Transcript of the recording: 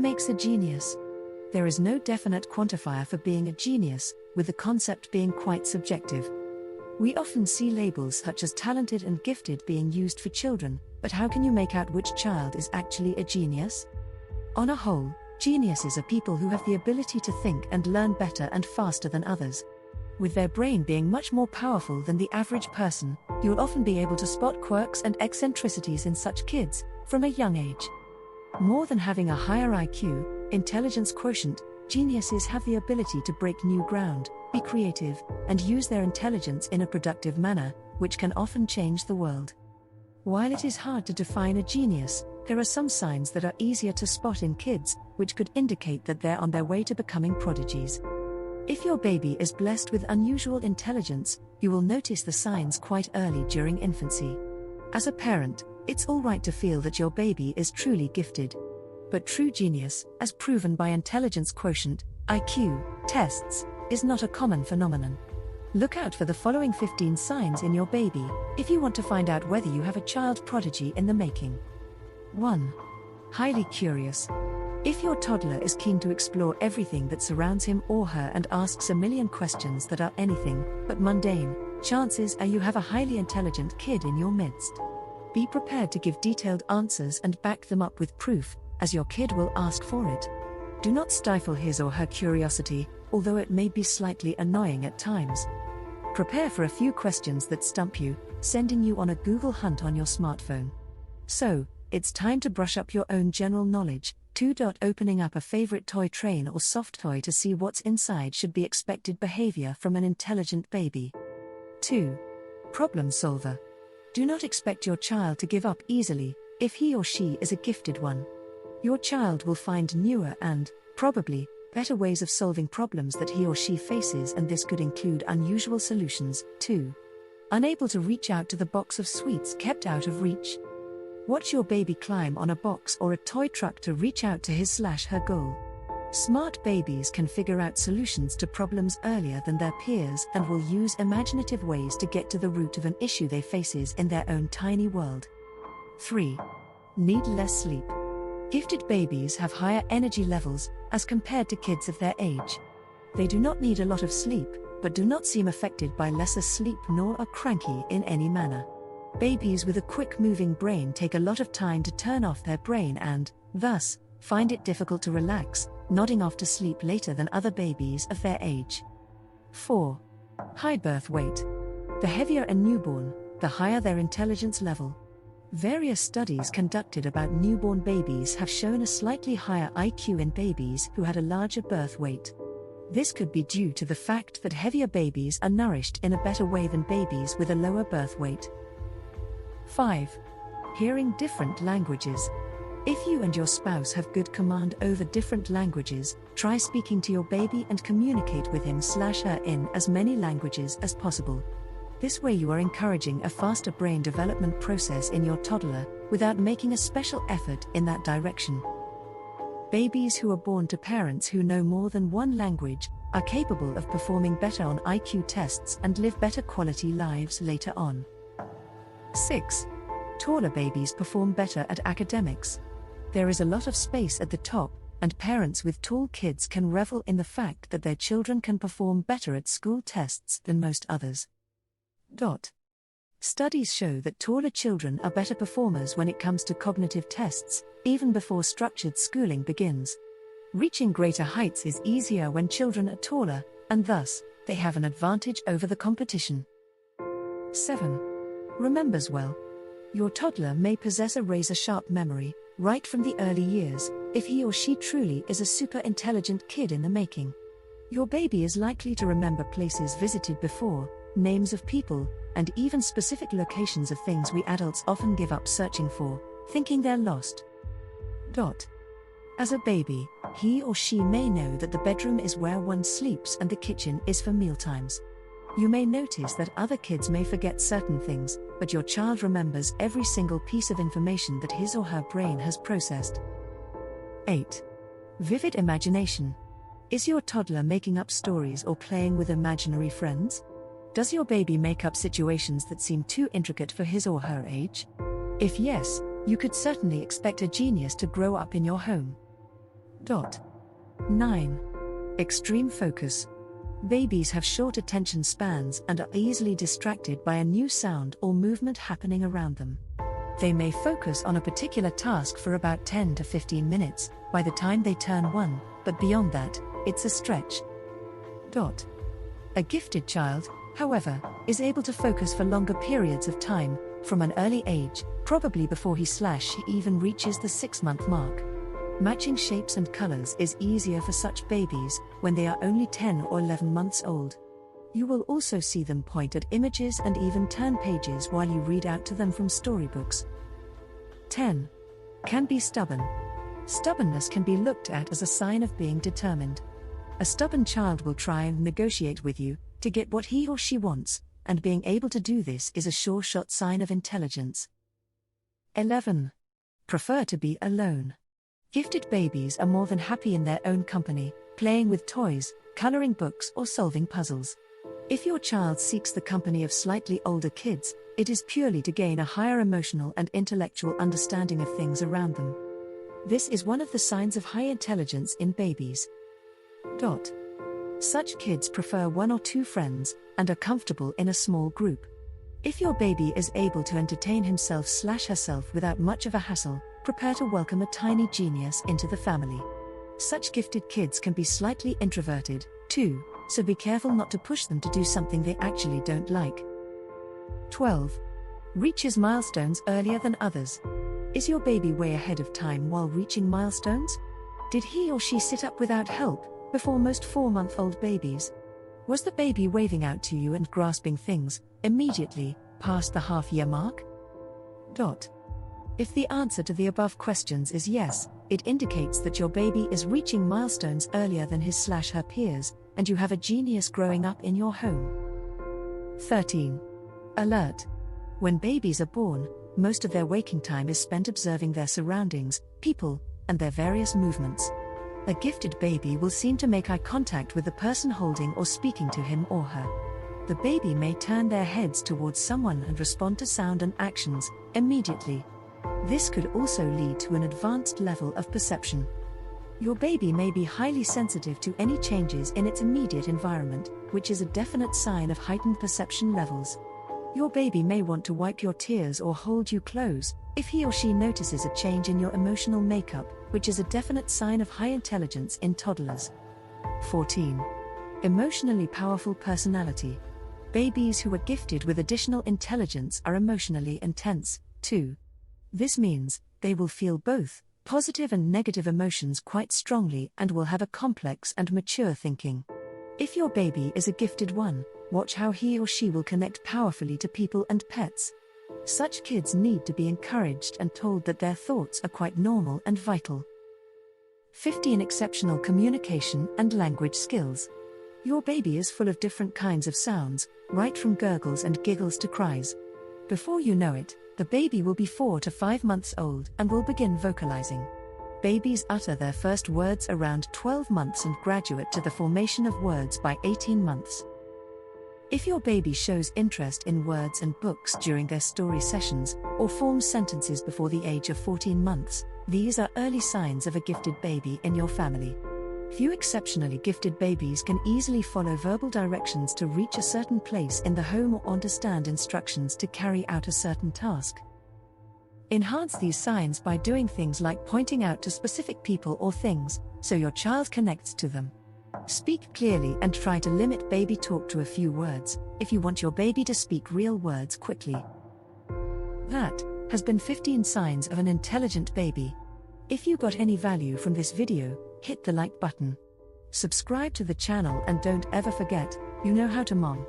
makes a genius? There is no definite quantifier for being a genius, with the concept being quite subjective. We often see labels such as talented and gifted being used for children, but how can you make out which child is actually a genius? On a whole, geniuses are people who have the ability to think and learn better and faster than others. With their brain being much more powerful than the average person, you'll often be able to spot quirks and eccentricities in such kids from a young age. More than having a higher IQ, intelligence quotient, geniuses have the ability to break new ground, be creative, and use their intelligence in a productive manner, which can often change the world. While it is hard to define a genius, there are some signs that are easier to spot in kids, which could indicate that they're on their way to becoming prodigies. If your baby is blessed with unusual intelligence, you will notice the signs quite early during infancy. As a parent, it's all right to feel that your baby is truly gifted. But true genius, as proven by intelligence quotient, IQ, tests, is not a common phenomenon. Look out for the following 15 signs in your baby, if you want to find out whether you have a child prodigy in the making. 1. Highly curious. If your toddler is keen to explore everything that surrounds him or her and asks a million questions that are anything but mundane, chances are you have a highly intelligent kid in your midst. Be prepared to give detailed answers and back them up with proof, as your kid will ask for it. Do not stifle his or her curiosity, although it may be slightly annoying at times. Prepare for a few questions that stump you, sending you on a Google hunt on your smartphone. So, it's time to brush up your own general knowledge. 2. Opening up a favorite toy train or soft toy to see what's inside should be expected behavior from an intelligent baby. 2. Problem solver. Do not expect your child to give up easily, if he or she is a gifted one. Your child will find newer and, probably, better ways of solving problems that he or she faces, and this could include unusual solutions. 2. Unable to reach out to the box of sweets kept out of reach. Watch your baby climb on a box or a toy truck to reach out to his/her goal. Smart babies can figure out solutions to problems earlier than their peers and will use imaginative ways to get to the root of an issue they faces in their own tiny world. 3. Need less sleep. Gifted babies have higher energy levels as compared to kids of their age. They do not need a lot of sleep, but do not seem affected by lesser sleep nor are cranky in any manner. Babies with a quick-moving brain take a lot of time to turn off their brain and, thus, find it difficult to relax, nodding off to sleep later than other babies of their age. 4. High birth weight. The heavier a newborn, the higher their intelligence level. Various studies conducted about newborn babies have shown a slightly higher IQ in babies who had a larger birth weight. This could be due to the fact that heavier babies are nourished in a better way than babies with a lower birth weight. 5. Hearing different languages. If you and your spouse have good command over different languages, try speaking to your baby and communicate with him/her in as many languages as possible. This way you are encouraging a faster brain development process in your toddler, without making a special effort in that direction. Babies who are born to parents who know more than one language are capable of performing better on IQ tests and live better quality lives later on. 6. Taller babies perform better at academics. There is a lot of space at the top, and parents with tall kids can revel in the fact that their children can perform better at school tests than most others. Studies show that taller children are better performers when it comes to cognitive tests, even before structured schooling begins. Reaching greater heights is easier when children are taller, and thus, they have an advantage over the competition. 7. Remembers well. Your toddler may possess a razor-sharp memory, right from the early years, if he or she truly is a super intelligent kid in the making. Your baby is likely to remember places visited before, names of people, and even specific locations of things we adults often give up searching for, thinking they're lost. As a baby, he or she may know that the bedroom is where one sleeps and the kitchen is for mealtimes. You may notice that other kids may forget certain things, but your child remembers every single piece of information that his or her brain has processed. 8. Vivid imagination. Is your toddler making up stories or playing with imaginary friends? Does your baby make up situations that seem too intricate for his or her age? If yes, you could certainly expect a genius to grow up in your home. 9. Extreme focus. Babies have short attention spans and are easily distracted by a new sound or movement happening around them. They may focus on a particular task for about 10 to 15 minutes by the time they turn 1, but beyond that, it's a stretch. A gifted child, however, is able to focus for longer periods of time, from an early age, probably before he/she even reaches the 6-month mark. Matching shapes and colors is easier for such babies when they are only 10 or 11 months old. You will also see them point at images and even turn pages while you read out to them from storybooks. 10. Can be stubborn. Stubbornness can be looked at as a sign of being determined. A stubborn child will try and negotiate with you to get what he or she wants, and being able to do this is a sure-shot sign of intelligence. 11. Prefer to be alone. Gifted babies are more than happy in their own company, playing with toys, coloring books, or solving puzzles. If your child seeks the company of slightly older kids, it is purely to gain a higher emotional and intellectual understanding of things around them. This is one of the signs of high intelligence in babies. Such kids prefer 1 or 2 friends and are comfortable in a small group. If your baby is able to entertain himself/herself without much of a hassle, prepare to welcome a tiny genius into the family. Such gifted kids can be slightly introverted, too, so be careful not to push them to do something they actually don't like. 12. Reaches milestones earlier than others. Is your baby way ahead of time while reaching milestones? Did he or she sit up without help before most 4-month-old babies? Was the baby waving out to you and grasping things immediately past the half-year mark? If the answer to the above questions is yes, it indicates that your baby is reaching milestones earlier than his/her peers, and you have a genius growing up in your home. 13. Alert. When babies are born, most of their waking time is spent observing their surroundings, people, and their various movements. A gifted baby will seem to make eye contact with the person holding or speaking to him or her. The baby may turn their heads towards someone and respond to sound and actions immediately. This could also lead to an advanced level of perception. Your baby may be highly sensitive to any changes in its immediate environment, which is a definite sign of heightened perception levels. Your baby may want to wipe your tears or hold you close if he or she notices a change in your emotional makeup, which is a definite sign of high intelligence in toddlers. 14. Emotionally powerful personality. Babies who are gifted with additional intelligence are emotionally intense, too. This means they will feel both positive and negative emotions quite strongly and will have a complex and mature thinking. If your baby is a gifted one, watch how he or she will connect powerfully to people and pets. Such kids need to be encouraged and told that their thoughts are quite normal and vital. 15. Exceptional communication and language skills. Your baby is full of different kinds of sounds, right from gurgles and giggles to cries. Before you know it, the baby will be 4 to 5 months old and will begin vocalizing. Babies utter their first words around 12 months and graduate to the formation of words by 18 months. If your baby shows interest in words and books during their story sessions, or forms sentences before the age of 14 months, these are early signs of a gifted baby in your family. Few exceptionally gifted babies can easily follow verbal directions to reach a certain place in the home or understand instructions to carry out a certain task. Enhance these signs by doing things like pointing out to specific people or things, so your child connects to them. Speak clearly and try to limit baby talk to a few words, if you want your baby to speak real words quickly. That has been 15 signs of an intelligent baby. If you got any value from this video, hit the like button. Subscribe to the channel and don't ever forget, you know how to mom.